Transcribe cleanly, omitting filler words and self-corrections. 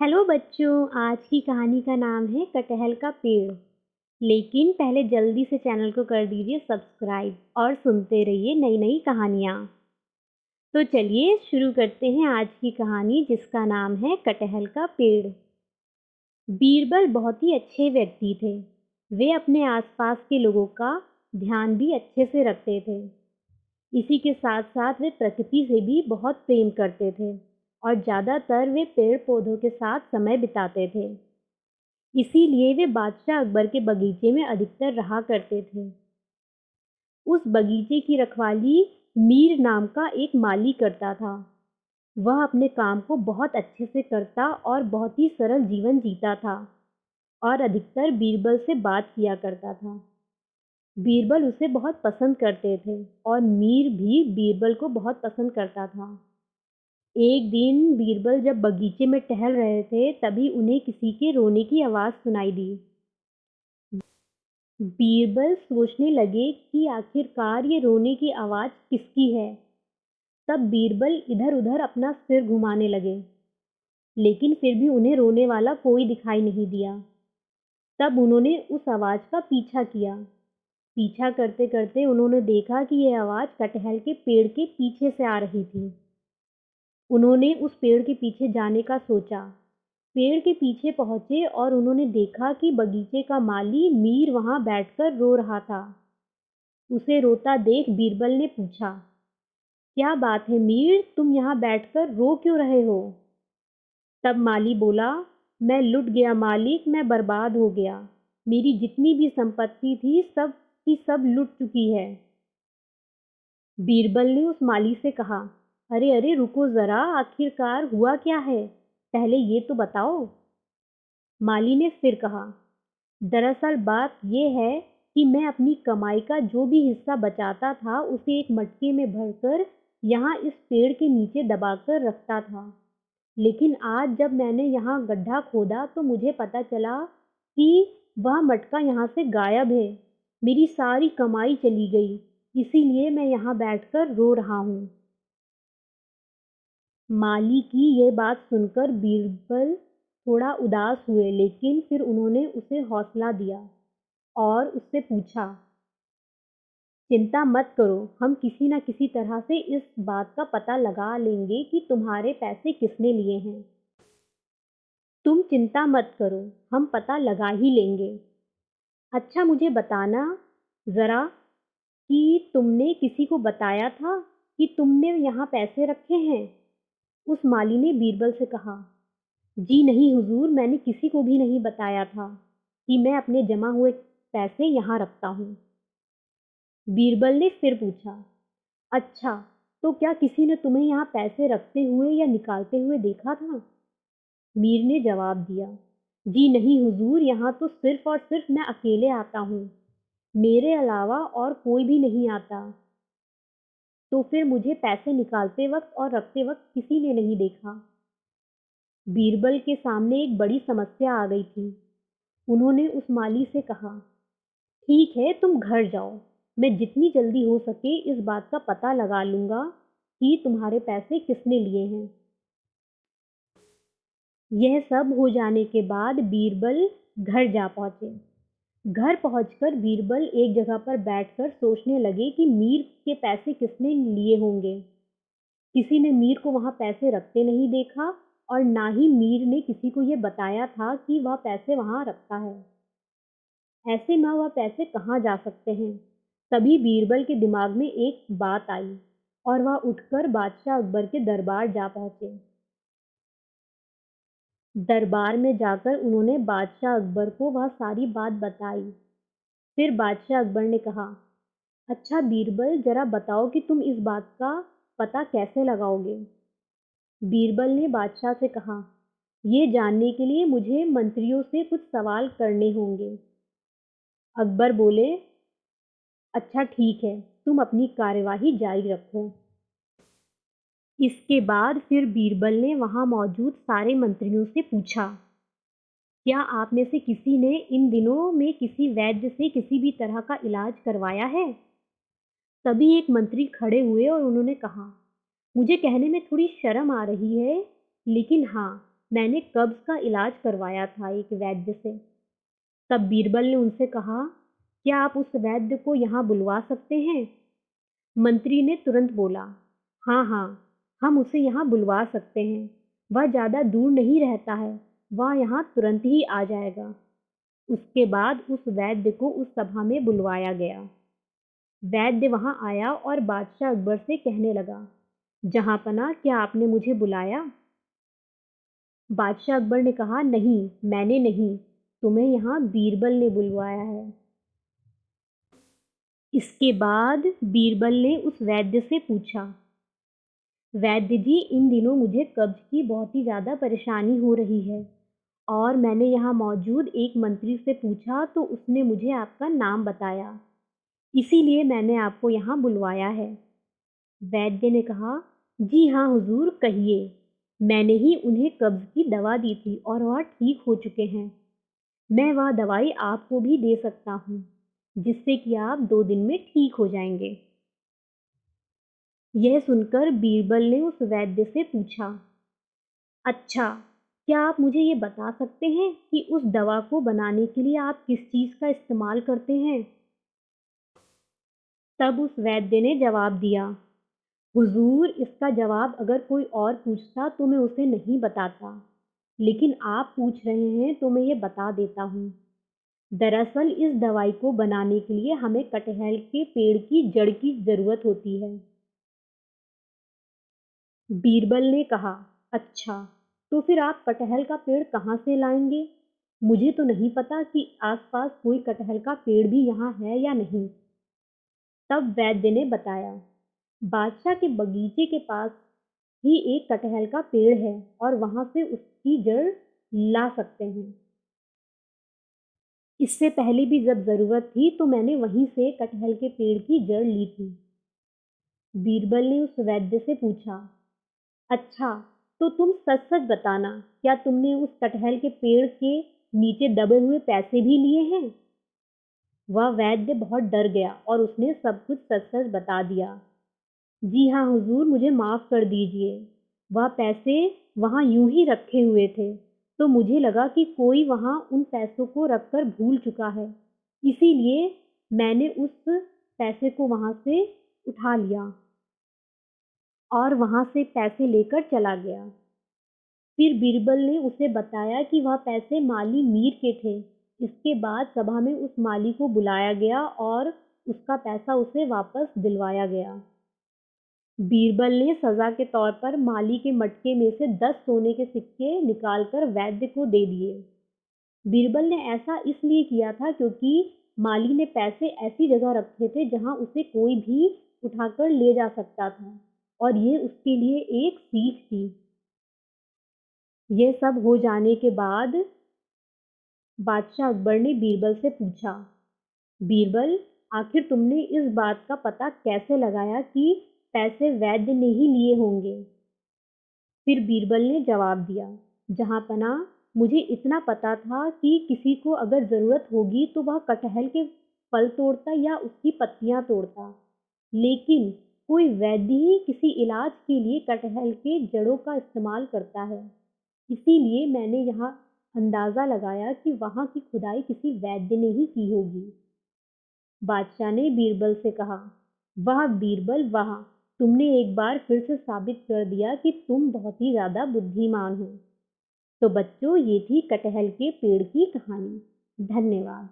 Hello बच्चों, आज की कहानी का नाम है कटहल का पेड़। लेकिन पहले जल्दी से चैनल को कर दीजिए सब्सक्राइब और सुनते रहिए नई नई कहानियाँ। तो चलिए शुरू करते हैं आज की कहानी जिसका नाम है कटहल का पेड़। बीरबल बहुत ही अच्छे व्यक्ति थे। वे अपने आसपास के लोगों का ध्यान भी अच्छे से रखते थे। इसी के साथ साथ वे प्रकृति से भी बहुत प्रेम करते थे और ज़्यादातर वे पेड़ पौधों के साथ समय बिताते थे। इसीलिए वे बादशाह अकबर के बगीचे में अधिकतर रहा करते थे। उस बगीचे की रखवाली मीर नाम का एक माली करता था। वह अपने काम को बहुत अच्छे से करता और बहुत ही सरल जीवन जीता था और अधिकतर बीरबल से बात किया करता था। बीरबल उसे बहुत पसंद करते थे और मीर भी बीरबल को बहुत पसंद करता था। एक दिन बीरबल जब बगीचे में टहल रहे थे तभी उन्हें किसी के रोने की आवाज़ सुनाई दी। बीरबल सोचने लगे कि आखिरकार ये रोने की आवाज़ किसकी है। तब बीरबल इधर-उधर अपना सिर घुमाने लगे, लेकिन फिर भी उन्हें रोने वाला कोई दिखाई नहीं दिया। तब उन्होंने उस आवाज़ का पीछा किया। पीछा करते-करते उन्होंने देखा कि यह आवाज़ कटहल के पेड़ के पीछे से आ रही थी। उन्होंने उस पेड़ के पीछे जाने का सोचा। पेड़ के पीछे पहुँचे और उन्होंने देखा कि बगीचे का माली मीर वहाँ बैठकर रो रहा था। उसे रोता देख बीरबल ने पूछा, क्या बात है मीर, तुम यहाँ बैठकर रो क्यों रहे हो? तब माली बोला, मैं लुट गया मालिक, मैं बर्बाद हो गया। मेरी जितनी भी संपत्ति थी सब की सब लुट चुकी है। बीरबल ने उस माली से कहा, अरे अरे रुको ज़रा, आखिरकार हुआ क्या है? पहले ये तो बताओ। माली ने फिर कहा, दरअसल बात यह है कि मैं अपनी कमाई का जो भी हिस्सा बचाता था उसे एक मटके में भरकर यहाँ इस पेड़ के नीचे दबाकर रखता था। लेकिन आज जब मैंने यहाँ गड्ढा खोदा तो मुझे पता चला कि वह मटका यहाँ से गायब है। मेरी सारी कमाई चली गई, इसीलिए मैं यहाँ बैठकर रो रहा हूँ। माली की यह बात सुनकर बीरबल थोड़ा उदास हुए, लेकिन फिर उन्होंने उसे हौसला दिया और उससे पूछा, चिंता मत करो, हम किसी न किसी तरह से इस बात का पता लगा लेंगे कि तुम्हारे पैसे किसने लिए हैं। तुम चिंता मत करो, हम पता लगा ही लेंगे। अच्छा मुझे बताना ज़रा कि तुमने किसी को बताया था कि तुमने यहाँ पैसे रखे हैं? उस माली ने बीरबल से कहा, जी नहीं हुजूर, मैंने किसी को भी नहीं बताया था कि मैं अपने जमा हुए पैसे यहाँ रखता हूँ। बीरबल ने फिर पूछा, अच्छा, तो क्या किसी ने तुम्हें यहाँ पैसे रखते हुए या निकालते हुए देखा था? मीर ने जवाब दिया, जी नहीं हुजूर, यहाँ तो सिर्फ और सिर्फ मैं अकेले आता हूँ। मेरे अलावा और कोई भी नहीं आता। तो फिर मुझे पैसे निकालते वक्त और रखते वक्त किसी ने नहीं देखा। बीरबल के सामने एक बड़ी समस्या आ गई थी। उन्होंने उस माली से कहा, ठीक है तुम घर जाओ, मैं जितनी जल्दी हो सके इस बात का पता लगा लूँगा कि तुम्हारे पैसे किसने लिए हैं। यह सब हो जाने के बाद बीरबल घर जा पहुँचे। घर पहुंचकर बीरबल एक जगह पर बैठकर सोचने लगे कि मीर के पैसे किसने लिए होंगे। किसी ने मीर को वहां पैसे रखते नहीं देखा और ना ही मीर ने किसी को यह बताया था कि वह पैसे वहां रखता है। ऐसे में वह पैसे कहाँ जा सकते हैं? तभी बीरबल के दिमाग में एक बात आई और वह उठकर बादशाह अकबर के दरबार जा पहुंचे। दरबार में जाकर उन्होंने बादशाह अकबर को वह सारी बात बताई। फिर बादशाह अकबर ने कहा, अच्छा बीरबल, जरा बताओ कि तुम इस बात का पता कैसे लगाओगे? बीरबल ने बादशाह से कहा, ये जानने के लिए मुझे मंत्रियों से कुछ सवाल करने होंगे। अकबर बोले, अच्छा ठीक है, तुम अपनी कार्यवाही जारी रखो। इसके बाद फिर बीरबल ने वहां मौजूद सारे मंत्रियों से पूछा, क्या आप में से किसी ने इन दिनों में किसी वैद्य से किसी भी तरह का इलाज करवाया है? तभी एक मंत्री खड़े हुए और उन्होंने कहा, मुझे कहने में थोड़ी शर्म आ रही है, लेकिन हाँ, मैंने कब्ज का इलाज करवाया था एक वैद्य से। तब बीरबल ने उनसे कहा, क्या आप उस वैद्य को यहाँ बुलवा सकते हैं? मंत्री ने तुरंत बोला, हाँ हाँ, हम उसे यहाँ बुलवा सकते हैं। वह ज़्यादा दूर नहीं रहता है, वह यहाँ तुरंत ही आ जाएगा। उसके बाद उस वैद्य को उस सभा में बुलवाया गया। वैद्य वहाँ आया और बादशाह अकबर से कहने लगा, जहाँपनाह, क्या आपने मुझे बुलाया? बादशाह अकबर ने कहा, नहीं, मैंने नहीं, तुम्हें यहाँ बीरबल ने बुलवाया है। इसके बाद बीरबल ने उस वैद्य से पूछा, वैद्य जी, इन दिनों मुझे कब्ज की बहुत ही ज़्यादा परेशानी हो रही है और मैंने यहाँ मौजूद एक मंत्री से पूछा तो उसने मुझे आपका नाम बताया, इसीलिए मैंने आपको यहाँ बुलवाया है। वैद्य ने कहा, जी हाँ हुजूर, कहिए। मैंने ही उन्हें कब्ज की दवा दी थी और वह ठीक हो चुके हैं। मैं वह दवाई आपको भी दे सकता हूँ, जिससे कि आप 2 दिन में ठीक हो जाएंगे। यह सुनकर बीरबल ने उस वैद्य से पूछा, अच्छा, क्या आप मुझे ये बता सकते हैं कि उस दवा को बनाने के लिए आप किस चीज़ का इस्तेमाल करते हैं? तब उस वैद्य ने जवाब दिया, हुजूर, इसका जवाब अगर कोई और पूछता तो मैं उसे नहीं बताता, लेकिन आप पूछ रहे हैं तो मैं ये बता देता हूँ। दरअसल इस दवाई को बनाने के लिए हमें कटहल के पेड़ की जड़ की ज़रूरत होती है। बीरबल ने कहा, अच्छा, तो फिर आप कटहल का पेड़ कहाँ से लाएंगे? मुझे तो नहीं पता कि आसपास कोई कटहल का पेड़ भी यहाँ है या नहीं। तब वैद्य ने बताया, बादशाह के बगीचे के पास ही एक कटहल का पेड़ है और वहाँ से उसकी जड़ ला सकते हैं। इससे पहले भी जब ज़रूरत थी तो मैंने वहीं से कटहल के पेड़ की जड़ ली थी। बीरबल ने उस वैद्य से पूछा, अच्छा, तो तुम सच-सच बताना, क्या तुमने उस कटहल के पेड़ के नीचे दबे हुए पैसे भी लिए हैं? वह वैद्य बहुत डर गया और उसने सब कुछ सच-सच बता दिया। जी हाँ हुजूर, मुझे माफ़ कर दीजिए। वह पैसे वहाँ यूं ही रखे हुए थे, तो मुझे लगा कि कोई वहाँ उन पैसों को रखकर भूल चुका है। इसीलिए मैंने उस पैसे को वहाँ से उठा लिया और वहाँ से पैसे लेकर चला गया। फिर बीरबल ने उसे बताया कि वह पैसे माली मीर के थे। इसके बाद सभा में उस माली को बुलाया गया और उसका पैसा उसे वापस दिलवाया गया। बीरबल ने सज़ा के तौर पर माली के मटके में से 10 सोने के सिक्के निकालकर वैद्य को दे दिए। बीरबल ने ऐसा इसलिए किया था क्योंकि माली ने पैसे ऐसी जगह रखे थे जहां उसे कोई भी उठाकर ले जा सकता था और ये उसके लिए एक सीख थी। यह सब हो जाने के बाद बादशाह अकबर ने बीरबल से पूछा, बीरबल, आखिर तुमने इस बात का पता कैसे लगाया कि पैसे वैद्य ने ही लिए होंगे? फिर बीरबल ने जवाब दिया, जहाँपनाह, मुझे इतना पता था कि किसी को अगर ज़रूरत होगी तो वह कटहल के फल तोड़ता या उसकी पत्तियाँ तोड़ता, लेकिन कोई वैद्य ही किसी इलाज के लिए कटहल के जड़ों का इस्तेमाल करता है। इसीलिए मैंने यहाँ अंदाज़ा लगाया कि वहाँ की खुदाई किसी वैद्य ने ही की होगी। बादशाह ने बीरबल से कहा, वाह बीरबल वाह, तुमने एक बार फिर से साबित कर दिया कि तुम बहुत ही ज़्यादा बुद्धिमान हो। तो बच्चों, ये थी कटहल के पेड़ की कहानी। धन्यवाद।